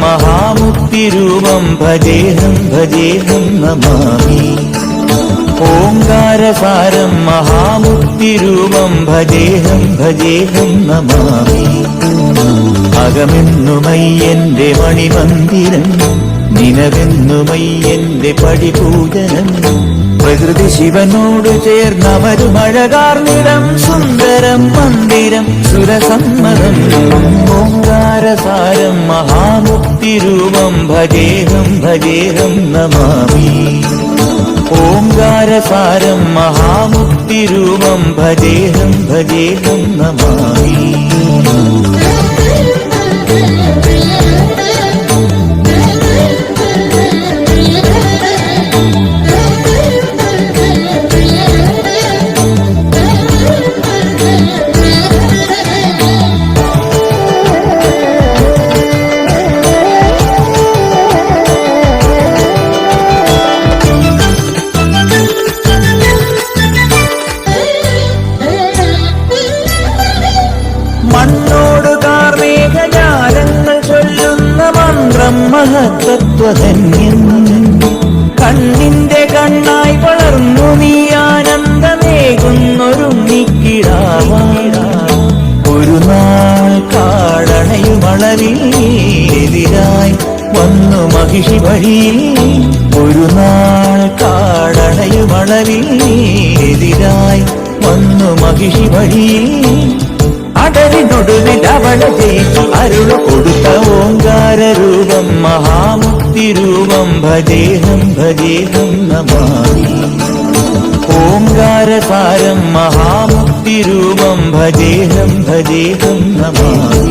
महामुक्तिरूपं भजेऽहं भजेऽहं नमामि ओङ्कारसारं महामुक्तिरूपं भजेऽहं भजेऽहं नमामि അകമെന്നുമയ്യന്റെ മണിമന്ദിരം നിനവെന്നുമയ്യന്റെ പടിപൂജനം പ്രകൃതി ശിവനോട് ചേർന്നവരുമഴകാർന്നിടം സുന്ദരം മന്ദിരം സുരസമ്മതം ഓംകാരസാരം മഹാമുക്തിരൂപം ഭജേഹം ഭജേഹം നമാമി ഓംകാരസാരം മഹാമുക്തിരൂപം ഭജേഹം ഭജേഹം നമാമി മണ്ണോട് കാർമേഘജാലങ്ങൾ ചൊല്ലുന്ന മന്ത്രം മഹത്തത്വധന്യം കണ്ണിന്റെ കണ്ണായി വളർന്നു നീ ആനന്ദമേകുന്നൊരുണ്ണിക്കിടാവായ ഒരു നാൾ കാടണയുമളവിലെതിരായി വന്നു മഹിഷി വഴിയിൽ ഒരു നാൾ കാടണയുമളവിലെതിരായി വന്നു മഹിഷി വഴിയിൽ അടരിനൊടുവിൽ അവളെ ജയിച്ചു അരുള കൊടുത്ത ഓങ്കാരരൂപം മഹാമുക്തിരൂപം ഭജേഹം ഭജേഹം നമാമി ഓങ്കാരസാരം മഹാമുക്തിരൂപം ഭജേഹം ഭജേഹം നമാമി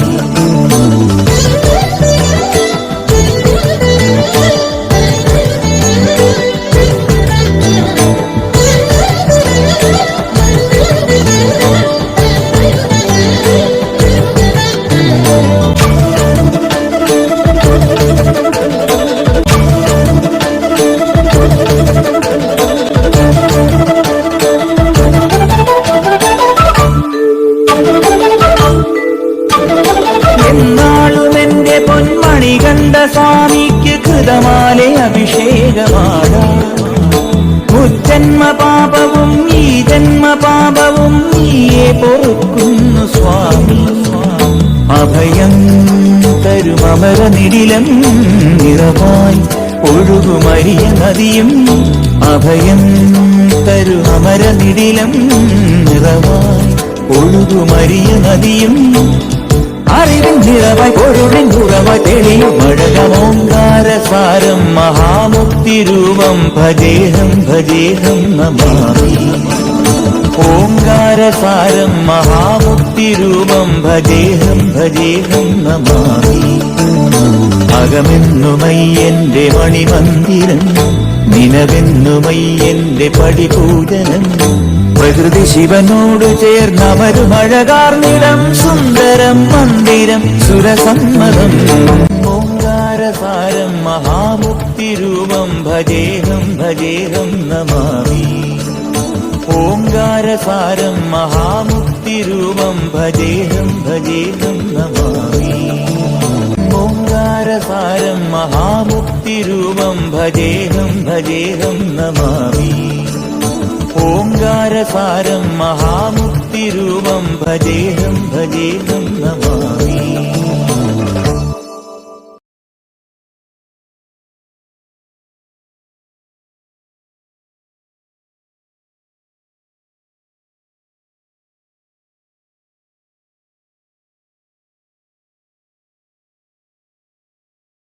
എന്നാളുമെന്റെ പൊന്മണി കണ്ട സ്വാമിക്ക് കൃതമാലെ അഭിഷേകമാടാം മുജ്ജന്മ പാപവും ഈ ജന്മ പാപവും നീയെ പൊറുക്കുന്നു സ്വാമി അഭയം തരുമമര നിടിലം നിറവായി ഒഴുകുമരിയ നദിയും അഭയം തരുമമര നിടിലം നിറവായി ഒഴുകുമരിയ നദിയും അറിവിൻ നിറവായി പൊരുളിൻ ഉറവായി തെളിയും മഴകമോങ്കാരസാരം മഹാമുക്തിരൂപം ഭജേഹം ഭജേഹം നമാമി ഓങ്കാരസാരം മഹാമുക്തിരൂപം ഭജേഹം ഭജേഹം നമാമി അകമെന്നുമയ്യന്റെ മണിമന്ദിരം നിനവെന്നുമയ്യന്റെ പടിപൂജനം പ്രകൃതി ശിവനോട് ചേർന്നവരുമഴകാർന്നിടം സുന്ദരം മന്ദിരം സുരസമ്മതം ഓങ്കാരസാരം മഹാമുക്തിരൂപം ഭജേഹം ഭജേഹം നമാമി ഓങ്കാരസാരം മഹാമുക്തിരൂപം ഭജേഹം ഭജേഹം നമാമി ഓങ്കാരസാരം മഹാമുക്തിരൂപം ഭജേഹം ഭജേഹം നമാമി ഓങ്കാരസാരം മഹാമുക്തിരൂപം ഭജേഹം ഭജേഹം നമാമി